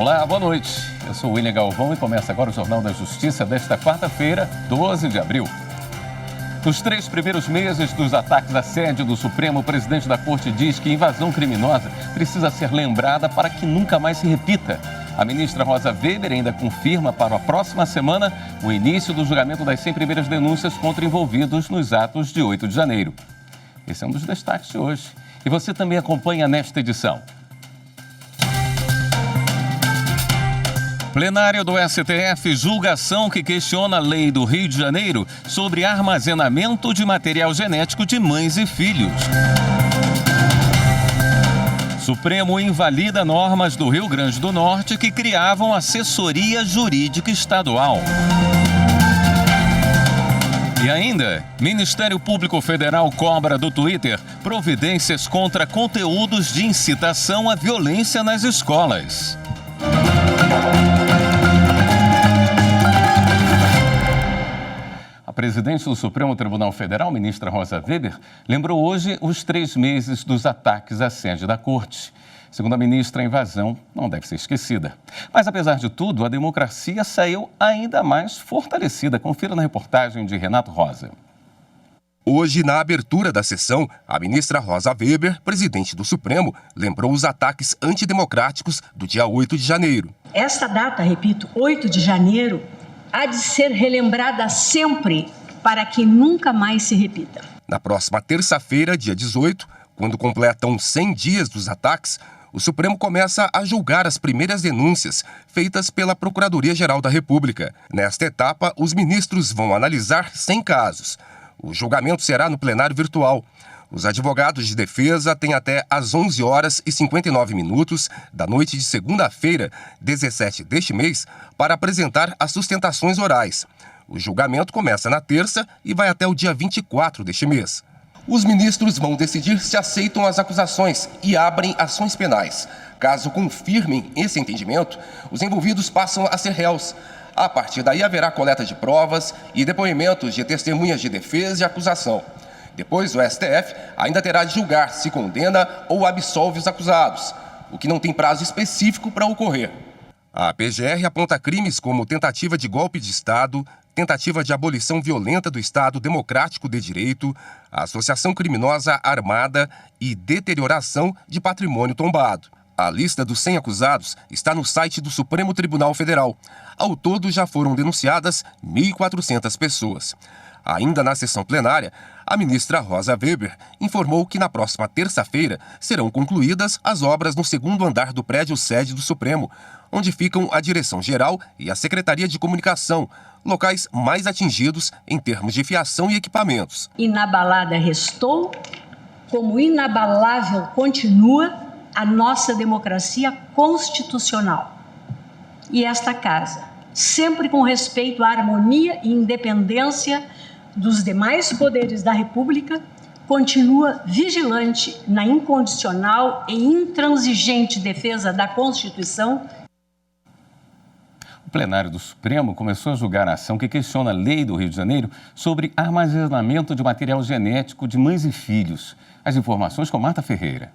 Olá, boa noite. Eu sou o William Galvão e começa agora o Jornal da Justiça desta quarta-feira, 12 de abril. Nos 3 primeiros meses dos ataques à sede do Supremo, o presidente da Corte diz que invasão criminosa precisa ser lembrada para que nunca mais se repita. A ministra Rosa Weber ainda confirma para a próxima semana o início do julgamento das 100 primeiras denúncias contra envolvidos nos atos de 8 de janeiro. Esse é um dos destaques de hoje. E você também acompanha nesta edição. Plenário do STF julga ação que questiona a lei do Rio de Janeiro sobre armazenamento de material genético de mães e filhos. Supremo invalida normas do Rio Grande do Norte que criavam assessoria jurídica estadual. E ainda, Ministério Público Federal cobra do Twitter providências contra conteúdos de incitação à violência nas escolas. A presidente do Supremo Tribunal Federal, ministra Rosa Weber, lembrou hoje os 3 meses dos ataques à sede da Corte. Segundo a ministra, a invasão não deve ser esquecida. Mas, apesar de tudo, a democracia saiu ainda mais fortalecida. Confira na reportagem de Renato Rosa. Hoje, na abertura da sessão, a ministra Rosa Weber, presidente do Supremo, lembrou os ataques antidemocráticos do dia 8 de janeiro. Esta data, repito, 8 de janeiro, há de ser relembrada sempre para que nunca mais se repita. Na próxima terça-feira, dia 18, quando completam 100 dias dos ataques, o Supremo começa a julgar as primeiras denúncias feitas pela Procuradoria-Geral da República. Nesta etapa, os ministros vão analisar 100 casos. O julgamento será no plenário virtual. Os advogados de defesa têm até às 11 horas e 59 minutos da noite de segunda-feira, 17 deste mês, para apresentar as sustentações orais. O julgamento começa na terça e vai até o dia 24 deste mês. Os ministros vão decidir se aceitam as acusações e abrem ações penais. Caso confirmem esse entendimento, os envolvidos passam a ser réus. A partir daí haverá coleta de provas e depoimentos de testemunhas de defesa e acusação. Depois, o STF ainda terá de julgar se condena ou absolve os acusados, o que não tem prazo específico para ocorrer. A PGR aponta crimes como tentativa de golpe de Estado, tentativa de abolição violenta do Estado Democrático de Direito, associação criminosa armada e deterioração de patrimônio tombado. A lista dos 100 acusados está no site do Supremo Tribunal Federal. Ao todo, já foram denunciadas 1.400 pessoas. Ainda na sessão plenária, a ministra Rosa Weber informou que na próxima terça-feira serão concluídas as obras no 2º andar do prédio sede do Supremo, onde ficam a Direção-Geral e a Secretaria de Comunicação, locais mais atingidos em termos de fiação e equipamentos. Inabalada restou, como inabalável continua a nossa democracia constitucional. E esta casa, sempre com respeito à harmonia e independência dos demais poderes da República, continua vigilante na incondicional e intransigente defesa da Constituição. O plenário do Supremo começou a julgar a ação que questiona a lei do Rio de Janeiro sobre armazenamento de material genético de mães e filhos. As informações com Marta Ferreira.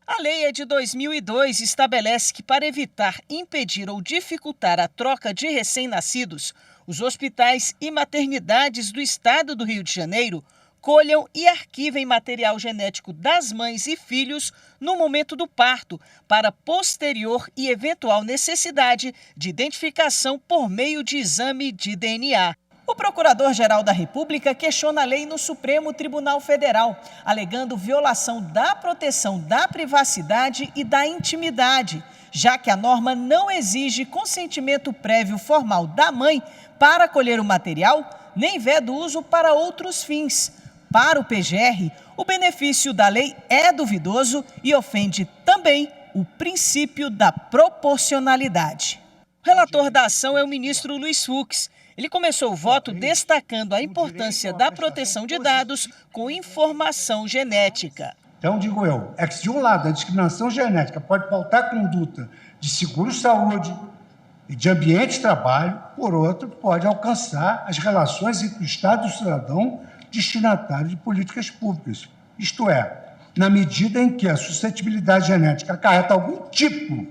A lei é de 2002 e estabelece que, para evitar, impedir ou dificultar a troca de recém-nascidos, os hospitais e maternidades do estado do Rio de Janeiro colham e arquivem material genético das mães e filhos no momento do parto, para posterior e eventual necessidade de identificação por meio de exame de DNA. O Procurador-Geral da República questiona a lei no Supremo Tribunal Federal, alegando violação da proteção da privacidade e da intimidade, já que a norma não exige consentimento prévio formal da mãe para colher o material, nem veda o uso para outros fins. Para o PGR, o benefício da lei é duvidoso e ofende também o princípio da proporcionalidade. O relator da ação é o ministro Luiz Fux. Ele começou o voto destacando a importância da proteção de dados com informação genética. Então, digo eu, é que se de um lado a discriminação genética pode pautar conduta de seguro-saúde e de ambiente de trabalho, por outro, pode alcançar as relações entre o Estado e o cidadão destinatário de políticas públicas. Isto é, na medida em que a suscetibilidade genética acarreta algum tipo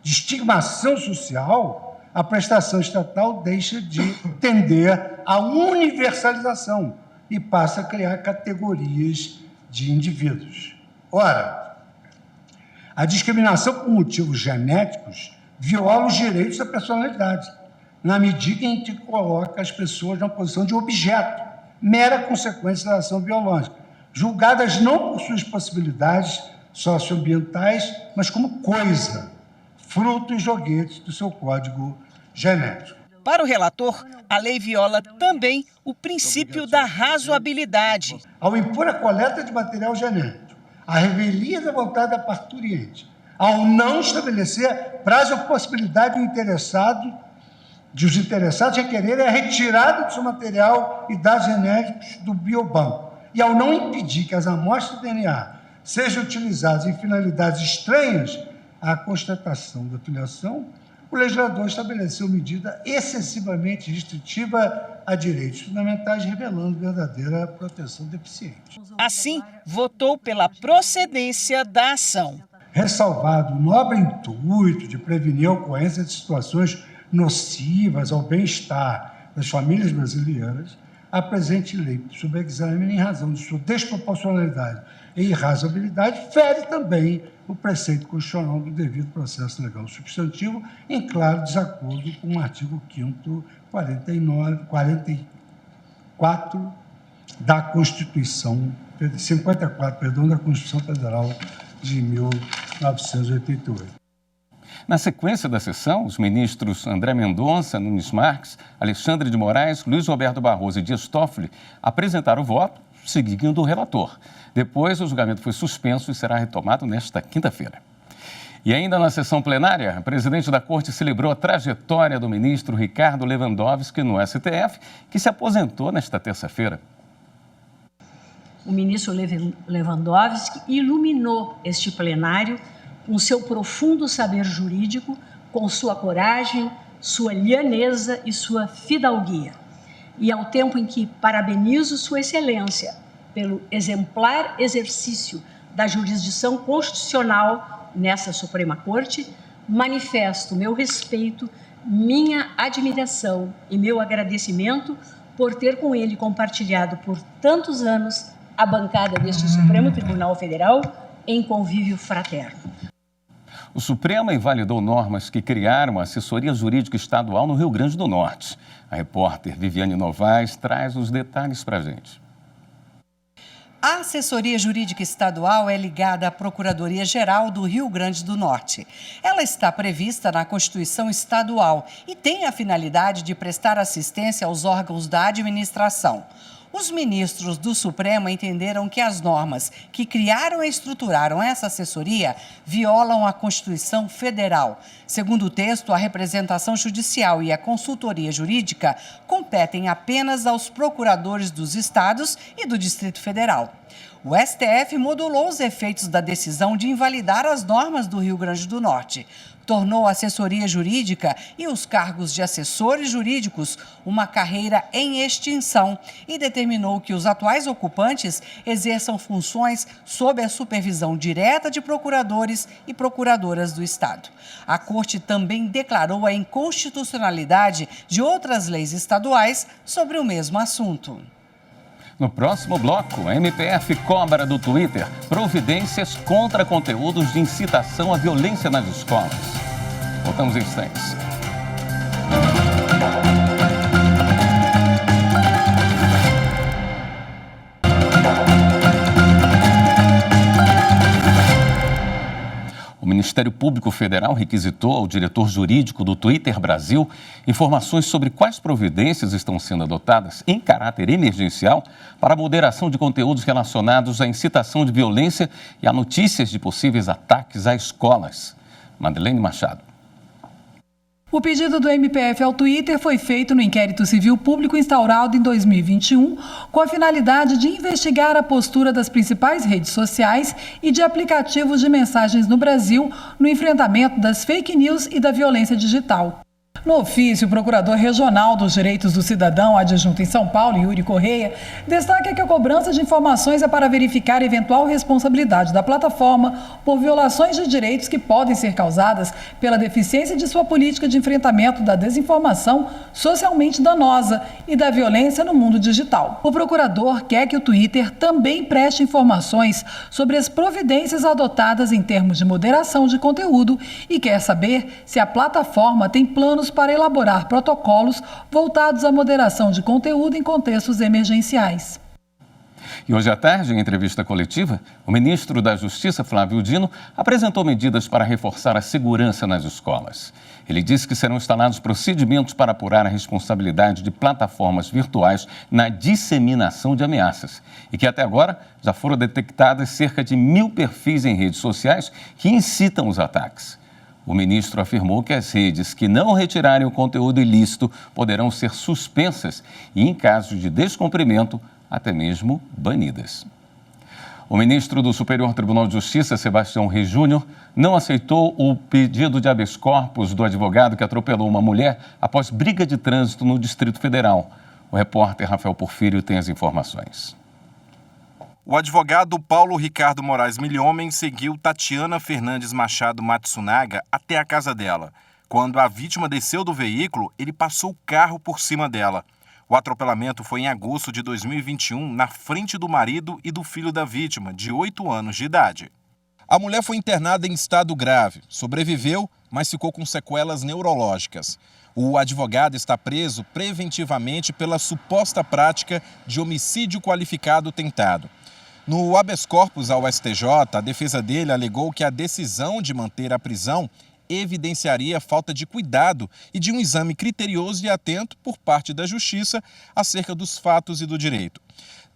de estigmação social, a prestação estatal deixa de tender à universalização e passa a criar categorias de indivíduos. Ora, a discriminação por motivos genéticos viola os direitos da personalidade, na medida em que coloca as pessoas na posição de objeto, mera consequência da ação biológica, julgadas não por suas possibilidades socioambientais, mas como coisa, fruto e joguete do seu código genético. Para o relator, a lei viola também o princípio da razoabilidade. Ao impor a coleta de material genético, a revelia da vontade da parturiente, ao não estabelecer prazo ou possibilidade de os interessados requererem a retirada do seu material e dados genéticos do biobanco, e ao não impedir que as amostras de DNA sejam utilizadas em finalidades estranhas à constatação da filiação, o legislador estabeleceu medida excessivamente restritiva a direitos fundamentais, revelando verdadeira proteção deficiente. Assim, votou pela procedência da ação. Ressalvado o nobre intuito de prevenir a ocorrência de situações nocivas ao bem-estar das famílias brasileiras, a presente lei, sob exame, em razão de sua desproporcionalidade e irrazoabilidade, fere também o preceito constitucional do devido processo legal substantivo, em claro desacordo com o artigo 5º, 44 da Constituição, 54, da Constituição Federal de 1988. Na sequência da sessão, os ministros André Mendonça, Nunes Marques, Alexandre de Moraes, Luiz Roberto Barroso e Dias Toffoli apresentaram o voto, seguindo o relator. Depois, o julgamento foi suspenso e será retomado nesta quinta-feira. E ainda na sessão plenária, a presidente da Corte celebrou a trajetória do ministro Ricardo Lewandowski no STF, que se aposentou nesta terça-feira. O ministro Lewandowski iluminou este plenário com seu profundo saber jurídico, com sua coragem, sua lhaneza e sua fidalguia. E ao tempo em que parabenizo Sua Excelência pelo exemplar exercício da jurisdição constitucional nessa Suprema Corte, manifesto meu respeito, minha admiração e meu agradecimento por ter com ele compartilhado por tantos anos a bancada deste Supremo Tribunal Federal em convívio fraterno. O Supremo invalidou normas que criaram a assessoria jurídica estadual no Rio Grande do Norte. A repórter Viviane Novaes traz os detalhes para a gente. A assessoria jurídica estadual é ligada à Procuradoria-Geral do Rio Grande do Norte. Ela está prevista na Constituição Estadual e tem a finalidade de prestar assistência aos órgãos da administração. Os ministros do Supremo entenderam que as normas que criaram e estruturaram essa assessoria violam a Constituição Federal. Segundo o texto, a representação judicial e a consultoria jurídica competem apenas aos procuradores dos estados e do Distrito Federal. O STF modulou os efeitos da decisão de invalidar as normas do Rio Grande do Norte. Tornou a assessoria jurídica e os cargos de assessores jurídicos uma carreira em extinção e determinou que os atuais ocupantes exerçam funções sob a supervisão direta de procuradores e procuradoras do Estado. A Corte também declarou a inconstitucionalidade de outras leis estaduais sobre o mesmo assunto. No próximo bloco, a MPF cobra do Twitter providências contra conteúdos de incitação à violência nas escolas. Voltamos em instantes. O Ministério Público Federal requisitou ao diretor jurídico do Twitter Brasil informações sobre quais providências estão sendo adotadas em caráter emergencial para a moderação de conteúdos relacionados à incitação de violência e a notícias de possíveis ataques a escolas. Madeleine Machado. O pedido do MPF ao Twitter foi feito no inquérito civil público instaurado em 2021, com a finalidade de investigar a postura das principais redes sociais e de aplicativos de mensagens no Brasil no enfrentamento das fake news e da violência digital. No ofício, o procurador regional dos direitos do cidadão, adjunto em São Paulo, Yuri Correia, destaca que a cobrança de informações é para verificar eventual responsabilidade da plataforma por violações de direitos que podem ser causadas pela deficiência de sua política de enfrentamento da desinformação socialmente danosa e da violência no mundo digital. O procurador quer que o Twitter também preste informações sobre as providências adotadas em termos de moderação de conteúdo e quer saber se a plataforma tem planos para elaborar protocolos voltados à moderação de conteúdo em contextos emergenciais. E hoje à tarde, em entrevista coletiva, o ministro da Justiça, Flávio Dino, apresentou medidas para reforçar a segurança nas escolas. Ele disse que serão instalados procedimentos para apurar a responsabilidade de plataformas virtuais na disseminação de ameaças e que até agora já foram detectadas cerca de 1.000 perfis em redes sociais que incitam os ataques. O ministro afirmou que as redes que não retirarem o conteúdo ilícito poderão ser suspensas e, em caso de descumprimento, até mesmo banidas. O ministro do Superior Tribunal de Justiça, Sebastião Reis Júnior, não aceitou o pedido de habeas corpus do advogado que atropelou uma mulher após briga de trânsito no Distrito Federal. O repórter Rafael Porfírio tem as informações. O advogado Paulo Ricardo Moraes Milhomem seguiu Tatiana Fernandes Machado Matsunaga até a casa dela. Quando a vítima desceu do veículo, ele passou o carro por cima dela. O atropelamento foi em agosto de 2021, na frente do marido e do filho da vítima, de 8 anos de idade. A mulher foi internada em estado grave, sobreviveu, mas ficou com sequelas neurológicas. O advogado está preso preventivamente pela suposta prática de homicídio qualificado tentado. No habeas corpus ao STJ, a defesa dele alegou que a decisão de manter a prisão evidenciaria falta de cuidado e de um exame criterioso e atento por parte da Justiça acerca dos fatos e do direito.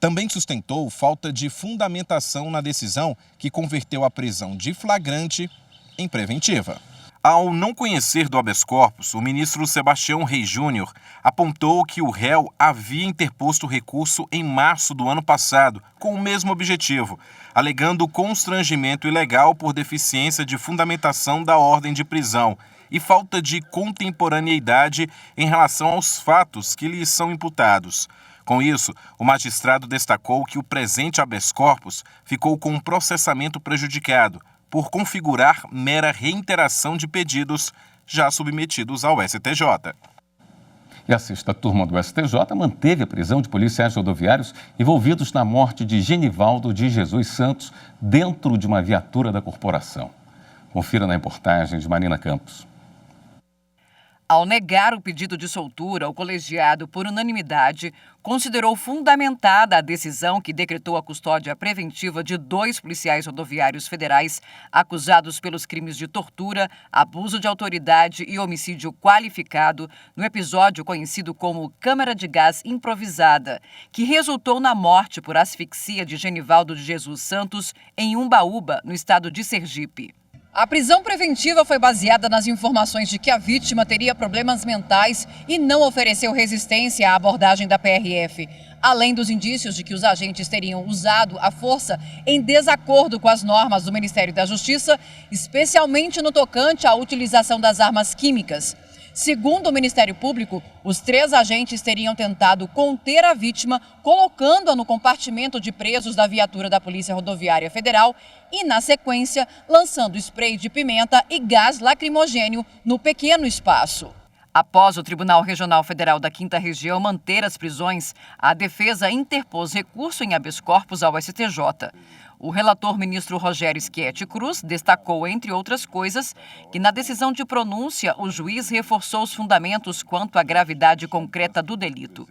Também sustentou falta de fundamentação na decisão que converteu a prisão de flagrante em preventiva. Ao não conhecer do habeas corpus, o ministro Sebastião Reis Júnior apontou que o réu havia interposto recurso em março do ano passado, com o mesmo objetivo, alegando constrangimento ilegal por deficiência de fundamentação da ordem de prisão e falta de contemporaneidade em relação aos fatos que lhes são imputados. Com isso, o magistrado destacou que o presente habeas corpus ficou com um processamento prejudicado, por configurar mera reiteração de pedidos já submetidos ao STJ. E a sexta turma do STJ manteve a prisão de policiais rodoviários envolvidos na morte de Genivaldo de Jesus Santos dentro de uma viatura da corporação. Confira na reportagem de Marina Campos. Ao negar o pedido de soltura, o colegiado, por unanimidade, considerou fundamentada a decisão que decretou a custódia preventiva de 2 policiais rodoviários federais acusados pelos crimes de tortura, abuso de autoridade e homicídio qualificado no episódio conhecido como Câmara de Gás Improvisada, que resultou na morte por asfixia de Genivaldo de Jesus Santos em Umbaúba, no estado de Sergipe. A prisão preventiva foi baseada nas informações de que a vítima teria problemas mentais e não ofereceu resistência à abordagem da PRF, além dos indícios de que os agentes teriam usado a força em desacordo com as normas do Ministério da Justiça, especialmente no tocante à utilização das armas químicas. Segundo o Ministério Público, os 3 agentes teriam tentado conter a vítima, colocando-a no compartimento de presos da viatura da Polícia Rodoviária Federal e, na sequência, lançando spray de pimenta e gás lacrimogênio no pequeno espaço. Após o Tribunal Regional Federal da 5ª Região manter as prisões, a defesa interpôs recurso em habeas corpus ao STJ. O relator ministro Rogério Schietti Cruz destacou, entre outras coisas, que na decisão de pronúncia o juiz reforçou os fundamentos quanto à gravidade concreta do delito.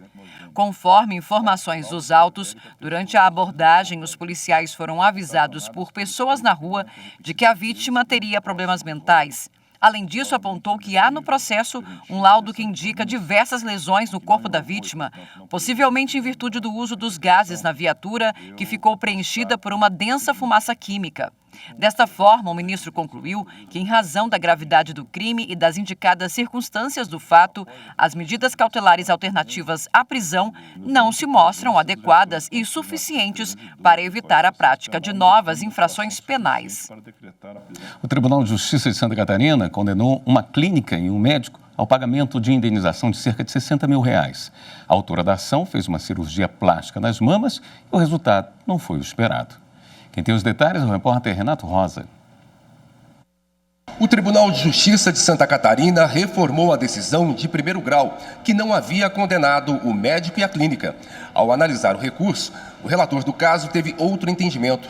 Conforme informações dos autos, durante a abordagem, os policiais foram avisados por pessoas na rua de que a vítima teria problemas mentais. Além disso, apontou que há no processo um laudo que indica diversas lesões no corpo da vítima, possivelmente em virtude do uso dos gases na viatura, que ficou preenchida por uma densa fumaça química. Desta forma, o ministro concluiu que, em razão da gravidade do crime e das indicadas circunstâncias do fato, as medidas cautelares alternativas à prisão não se mostram adequadas e suficientes para evitar a prática de novas infrações penais. O Tribunal de Justiça de Santa Catarina condenou uma clínica e um médico ao pagamento de indenização de cerca de R$60 mil. A autora da ação fez uma cirurgia plástica nas mamas e o resultado não foi o esperado. Quem tem os detalhes é o repórter Renato Rosa. O Tribunal de Justiça de Santa Catarina reformou a decisão de primeiro grau, que não havia condenado o médico e a clínica. Ao analisar o recurso, o relator do caso teve outro entendimento.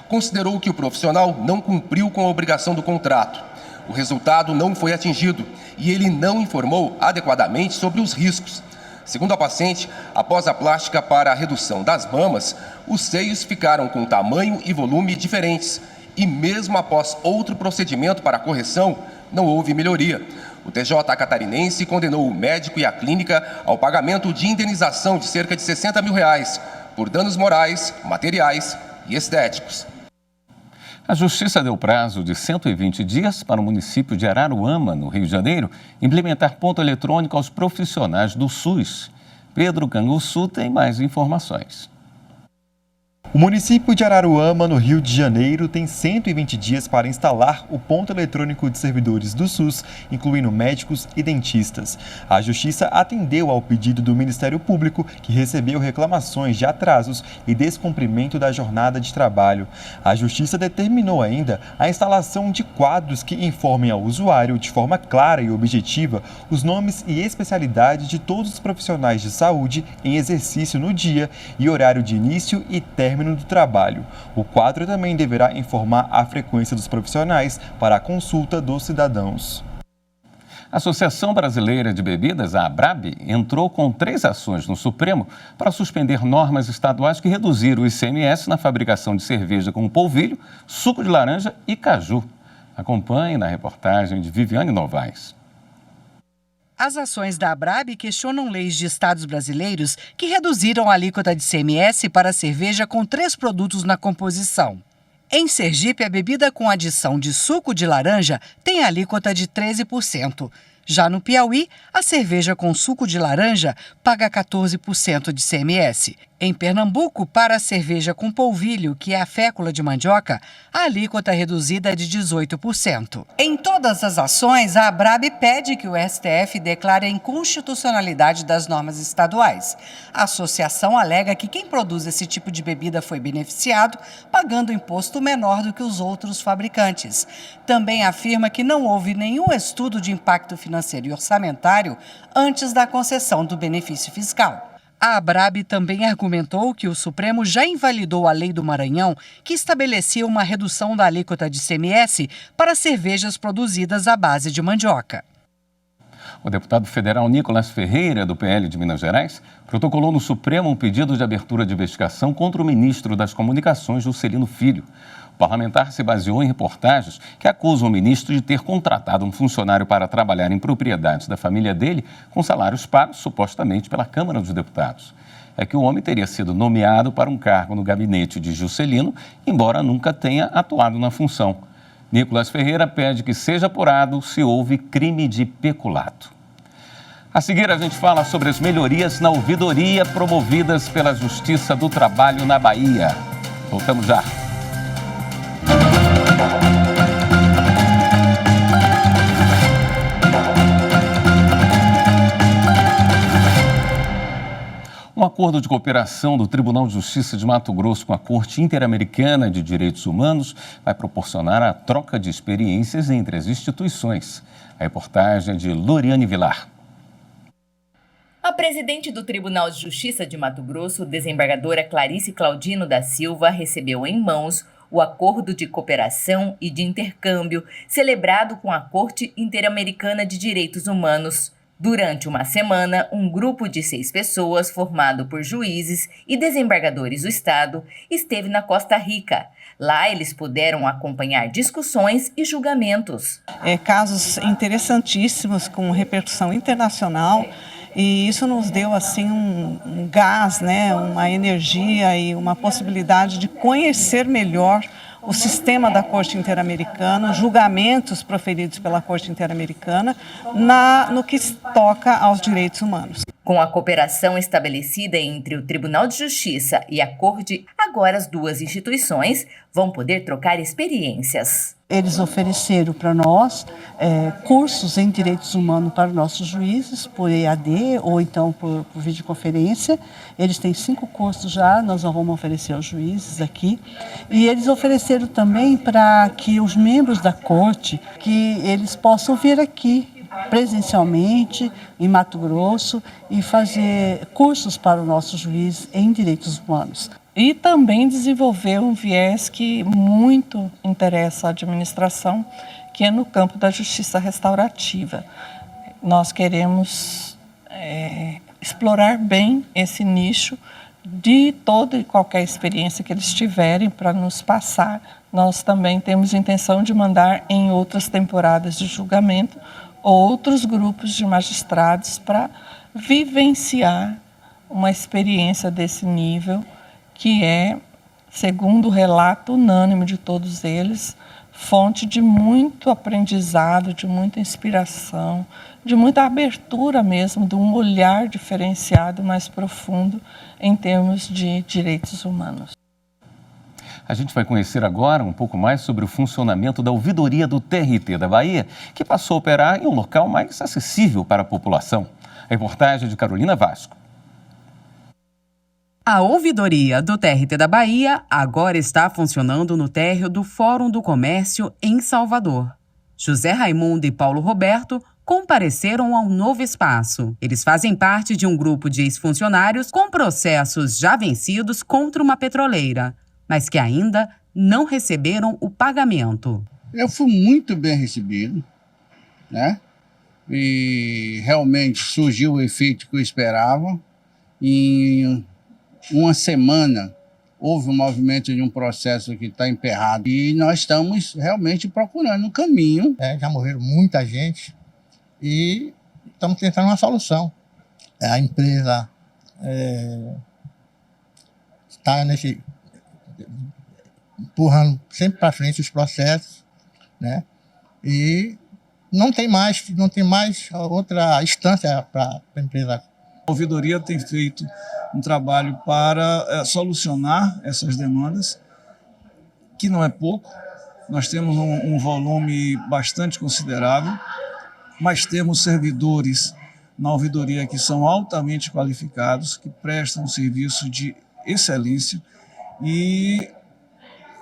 Considerou que o profissional não cumpriu com a obrigação do contrato. O resultado não foi atingido e ele não informou adequadamente sobre os riscos. Segundo a paciente, após a plástica para a redução das mamas, os seios ficaram com tamanho e volume diferentes. E mesmo após outro procedimento para a correção, não houve melhoria. O TJ catarinense condenou o médico e a clínica ao pagamento de indenização de cerca de R$60 mil por danos morais, materiais e estéticos. A Justiça deu prazo de 120 dias para o município de Araruama, no Rio de Janeiro, implementar ponto eletrônico aos profissionais do SUS. Pedro Canguçu tem mais informações. O município de Araruama, no Rio de Janeiro, tem 120 dias para instalar o ponto eletrônico de servidores do SUS, incluindo médicos e dentistas. A Justiça atendeu ao pedido do Ministério Público, que recebeu reclamações de atrasos e descumprimento da jornada de trabalho. A Justiça determinou ainda a instalação de quadros que informem ao usuário, de forma clara e objetiva, os nomes e especialidades de todos os profissionais de saúde em exercício no dia e horário de início e término do trabalho. O quadro também deverá informar a frequência dos profissionais para a consulta dos cidadãos. A Associação Brasileira de Bebidas, a ABRAB, entrou com 3 ações no Supremo para suspender normas estaduais que reduziram o ICMS na fabricação de cerveja com polvilho, suco de laranja e caju. Acompanhe na reportagem de Viviane Novaes. As ações da ABRAB questionam leis de estados brasileiros que reduziram a alíquota de ICMS para a cerveja com 3 produtos na composição. Em Sergipe, a bebida com adição de suco de laranja tem alíquota de 13%. Já no Piauí, a cerveja com suco de laranja paga 14% de ICMS. Em Pernambuco, para a cerveja com polvilho, que é a fécula de mandioca, a alíquota reduzida é de 18%. Em todas as ações, a ABRAB pede que o STF declare a inconstitucionalidade das normas estaduais. A associação alega que quem produz esse tipo de bebida foi beneficiado, pagando imposto menor do que os outros fabricantes. Também afirma que não houve nenhum estudo de impacto financeiro e orçamentário antes da concessão do benefício fiscal. A ABRAB também argumentou que o Supremo já invalidou a Lei do Maranhão, que estabelecia uma redução da alíquota de ICMS para cervejas produzidas à base de mandioca. O deputado federal Nicolas Ferreira, do PL de Minas Gerais, protocolou no Supremo um pedido de abertura de investigação contra o ministro das Comunicações, Juscelino Filho. O parlamentar se baseou em reportagens que acusam o ministro de ter contratado um funcionário para trabalhar em propriedades da família dele com salários pagos supostamente pela Câmara dos Deputados. É que o homem teria sido nomeado para um cargo no gabinete de Juscelino, embora nunca tenha atuado na função. Nicolas Ferreira pede que seja apurado se houve crime de peculato. A seguir, a gente fala sobre as melhorias na ouvidoria promovidas pela Justiça do Trabalho na Bahia. Voltamos já. Um acordo de cooperação do Tribunal de Justiça de Mato Grosso com a Corte Interamericana de Direitos Humanos vai proporcionar a troca de experiências entre as instituições. A reportagem é de Loriane Vilar. A presidente do Tribunal de Justiça de Mato Grosso, desembargadora Clarice Claudino da Silva, recebeu em mãos o Acordo de Cooperação e de Intercâmbio celebrado com a Corte Interamericana de Direitos Humanos. Durante uma semana, um grupo de 6 pessoas, formado por juízes e desembargadores do Estado, esteve na Costa Rica. Lá, eles puderam acompanhar discussões e julgamentos. Casos interessantíssimos com repercussão internacional. E isso nos deu assim um gás, uma energia e uma possibilidade de conhecer melhor o sistema da Corte Interamericana, julgamentos proferidos pela Corte Interamericana no que toca aos direitos humanos. Com a cooperação estabelecida entre o Tribunal de Justiça e a Corte, agora as duas instituições vão poder trocar experiências. Eles ofereceram para nós cursos em direitos humanos para nossos juízes, por EAD ou então por videoconferência. Eles têm 5 cursos já, nós vamos oferecer aos juízes aqui. E eles ofereceram também para que os membros da corte, que eles possam vir aqui presencialmente em Mato Grosso e fazer cursos para o nosso juiz em direitos humanos. E também desenvolver um viés que muito interessa a administração, que é no campo da justiça restaurativa. Nós queremos explorar bem esse nicho de toda e qualquer experiência que eles tiverem para nos passar. Nós também temos intenção de mandar em outras temporadas de julgamento outros grupos de magistrados para vivenciar uma experiência desse nível, que é, segundo o relato unânime de todos eles, fonte de muito aprendizado, de muita inspiração, de muita abertura mesmo, de um olhar diferenciado, mais profundo em termos de direitos humanos. A gente vai conhecer agora um pouco mais sobre o funcionamento da ouvidoria do TRT da Bahia, que passou a operar em um local mais acessível para a população. A reportagem de Carolina Vasco. A ouvidoria do TRT da Bahia agora está funcionando no térreo do Fórum do Comércio em Salvador. José Raimundo e Paulo Roberto compareceram ao novo espaço. Eles fazem parte de um grupo de ex-funcionários com processos já vencidos contra uma petroleira, mas que ainda não receberam o pagamento. Eu fui muito bem recebido, né? E realmente surgiu o efeito que eu esperava. Em uma semana houve um movimento de um processo que está emperrado e nós estamos realmente procurando um caminho. Já morreram muita gente e estamos tentando uma solução. A empresa está empurrando sempre para frente os processos, né? E não tem mais outra instância para a empresa. A ouvidoria tem feito um trabalho para solucionar essas demandas, que não é pouco. Nós temos um volume bastante considerável, mas temos servidores na ouvidoria que são altamente qualificados, que prestam um serviço de excelência, e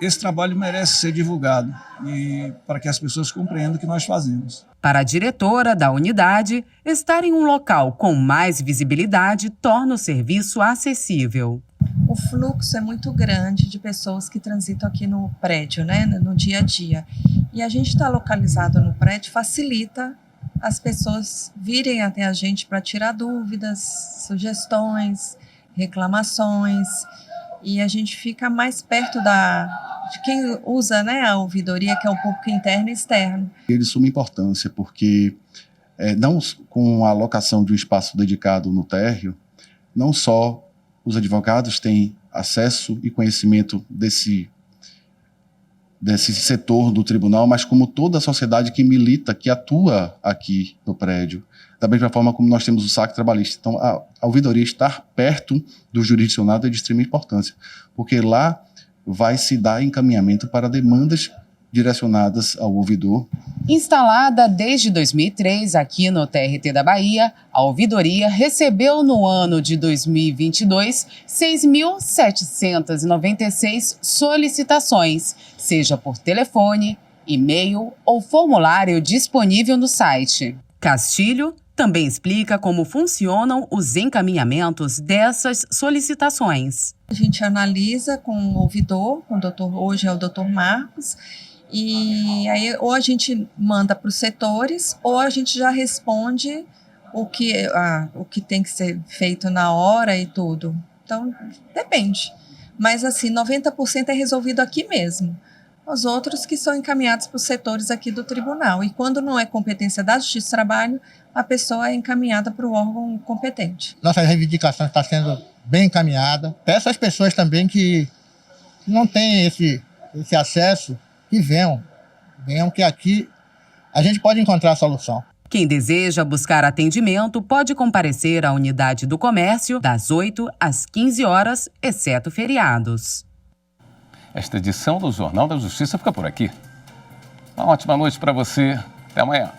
esse trabalho merece ser divulgado e para que as pessoas compreendam o que nós fazemos. Para a diretora da unidade, estar em um local com mais visibilidade torna o serviço acessível. O fluxo é muito grande de pessoas que transitam aqui no prédio, né, no dia a dia. E a gente está localizado no prédio, facilita as pessoas virem até a gente para tirar dúvidas, sugestões, reclamações. E a gente fica mais perto de quem usa, né, a ouvidoria, que é o público interno e externo. É de suma importância, porque não com a alocação de um espaço dedicado no térreo, não só os advogados têm acesso e conhecimento desse setor do tribunal, mas como toda a sociedade que milita, que atua aqui no prédio. Da mesma forma como nós temos o saque trabalhista. Então, a ouvidoria estar perto do jurisdicionado é de extrema importância, porque lá vai se dar encaminhamento para demandas direcionadas ao ouvidor. Instalada desde 2003 aqui no TRT da Bahia, a ouvidoria recebeu no ano de 2022 6.796 solicitações, seja por telefone, e-mail ou formulário disponível no site. Castilho também explica como funcionam os encaminhamentos dessas solicitações. A gente analisa com o ouvidor, hoje é o Dr. Marcos, e aí ou a gente manda para os setores ou a gente já responde o que tem que ser feito na hora e tudo. Então, depende. Mas assim, 90% é resolvido aqui mesmo. Os outros que são encaminhados para os setores aqui do tribunal. E quando não é competência da Justiça do Trabalho, a pessoa é encaminhada para o órgão competente. Nossa reivindicação está sendo bem encaminhada. Peço às pessoas também que não têm esse acesso, que venham que aqui a gente pode encontrar a solução. Quem deseja buscar atendimento pode comparecer à unidade do comércio das 8 às 15 horas, exceto feriados. Esta edição do Jornal da Justiça fica por aqui. Uma ótima noite para você. Até amanhã.